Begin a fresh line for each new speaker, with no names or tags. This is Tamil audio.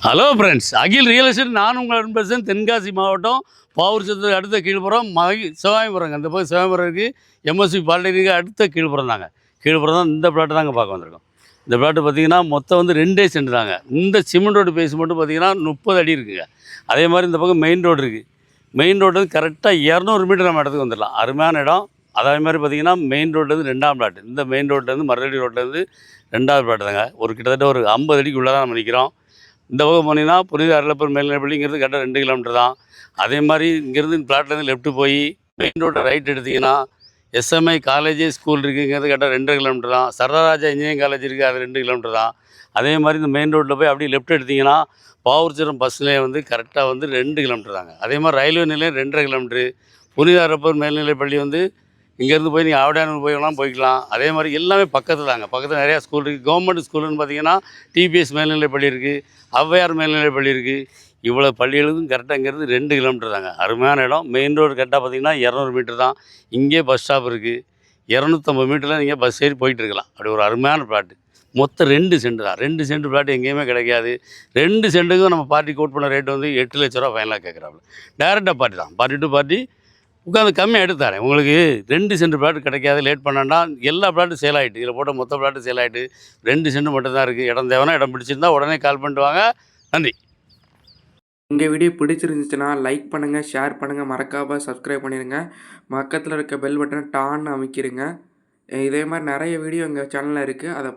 ஹலோ ஃப்ரெண்ட்ஸ், அகில் ரியல் எஸ்டேட். நான் உங்கள் நண்பர். தென்காசி மாவட்டம் பாவூர் சத்திரத்துக்கு அடுத்த கீழ்ப்புறம் சிவாயபுரங்க. இந்த போய் சிவாயபுரம் இருக்குது. எம்எஸ்சி பாலிடெக்னிக்கு அடுத்த கீழ்ப்புறம் தாங்க. கீழ்ப்புறம் தான் இந்த பிளாட்டு தாங்க பார்க்க வந்திருக்கோம். இந்த பிளாட்டு பார்த்தீங்கன்னா மொத்தம் வந்து 2 சென்ட் தாங்க. இந்த சிமெண்ட் ரோடு பேஸ் மட்டும் பார்த்தீங்கன்னா 30 அடி இருக்குங்க. அதே மாதிரி இந்த பக்கம் மெயின் ரோடு இருக்குது. மெயின் ரோடு வந்து கரெக்டாக 200 மீட்டர் நம்ம இடத்துக்கு வந்துடலாம். அருமையான இடம். அதே மாதிரி பார்த்தீங்கன்னா மெயின் ரோட்லேருந்து 2ஆம் பிளாட். இந்த மெயின் ரோட்லேருந்து மரடி ரோட்லேருந்து 2வது பிளாட் தாங்க. கிட்டத்தட்ட ஒரு 50 அடிக்குள்ளே தான் நம்ம நிற்கிறோம். இந்த பக்கம் போனீங்கன்னா புனித அருளப்பர் மேல்நிலைப்பள்ளிங்கிறது கரெக்டாக 2 கிலோமீட்டர் தான். அதே மாதிரி இங்கேருந்து பிளாட்லேருந்து லெஃப்ட்டு போய் மெயின் ரோட்டை ரைட் எடுத்திங்கன்னா எஸ்எம்ஐ காலேஜ் ஸ்கூல் இருக்குங்கிறது கரெக்டாக 2 கிலோமீட்டர் தான். சரராஜா இன்ஜினியரிங் காலேஜ் இருக்குது, அது 2 கிலோமீட்டர் தான். அதே மாதிரி இந்த மெயின் ரோட்டில் போய் அப்படியே லெஃப்ட் எடுத்திங்கன்னா பாவூர்சத்திரம் பஸ் நிலையம் வந்து கரெக்டாக வந்து 2 கிலோமீட்டர் தாங்க. அதே மாதிரி ரயில்வே நிலையம் 2.5 கிலோமீட்டரு. புனித அருளப்பர் மேல்நிலைப்பள்ளி வந்து இங்கேருந்து போய் நீங்கள் ஆவடியானூர் போய்க்கலாம். அதே மாதிரி எல்லாமே பக்கத்தில் தாங்க. பக்கத்தில் நிறையா ஸ்கூல் இருக்குது. கவர்மெண்ட் ஸ்கூலுன்னு பார்த்தீங்கன்னா டிபிஎஸ் மேல்நிலைப்பள்ளி இருக்குது, ஔவையார் மேல்நிலைப்பள்ளி இருக்குது. இவ்வளோ பள்ளிகளுக்கும் கரெக்டாக இங்கேருந்து 2 கிலோமீட்டர் தாங்க. அருமையான இடம். மெயின் ரோடு கரெக்டாக பார்த்தீங்கன்னா 200 மீட்டர் தான். இங்கே பஸ் ஸ்டாப் இருக்குது. 250 மீட்டரில் நீங்கள் பஸ் ஏறி போயிட்டு இருக்கலாம். அப்படி ஒரு அருமையான பிளாட்டு. மொத்தம் 2 சென்ட் தான். 2 சென்ட் பிளாட் எங்கேயுமே கிடைக்காது. 2 சென்ட்டுக்கும் நம்ம பார்ட்டி கோட் பண்ண ரேட் வந்து 8 லட்ச ரூபா ஃபைனலாக கேட்குறாப்புல. டேரெக்டாக பார்ட்டி தான். பார்ட்டி டு பார்ட்டி உட்காந்து கம்மியாக எடுத்து தரேன். உங்களுக்கு 2 சென்ட் பிளாட் கிடைக்காது. லேட் பண்ணாண்டா எல்லா பிளாட்டும் சேல் ஆகிட்டு. இதில் போட்ட மொத்த பிளாட்டும் சேல் ஆகிட்டு. 2 சென்ட் மட்டும் தான் இருக்குது. இடம் தேவைன்னா இடம் பிடிச்சிருந்தா உடனே கால் பண்ணிட்டு வாங்க. நன்றி.
உங்கள் வீடியோ பிடிச்சிருந்துச்சுன்னா லைக் பண்ணுங்கள், ஷேர் பண்ணுங்கள், மறக்காமல் சப்ஸ்கிரைப் பண்ணிடுங்க. பக்கத்தில் இருக்க பெல் பட்டனை டான்னு அமைக்கிடுங்க. இதே மாதிரி நிறைய வீடியோ எங்கள் சேனலில் இருக்குது. அதை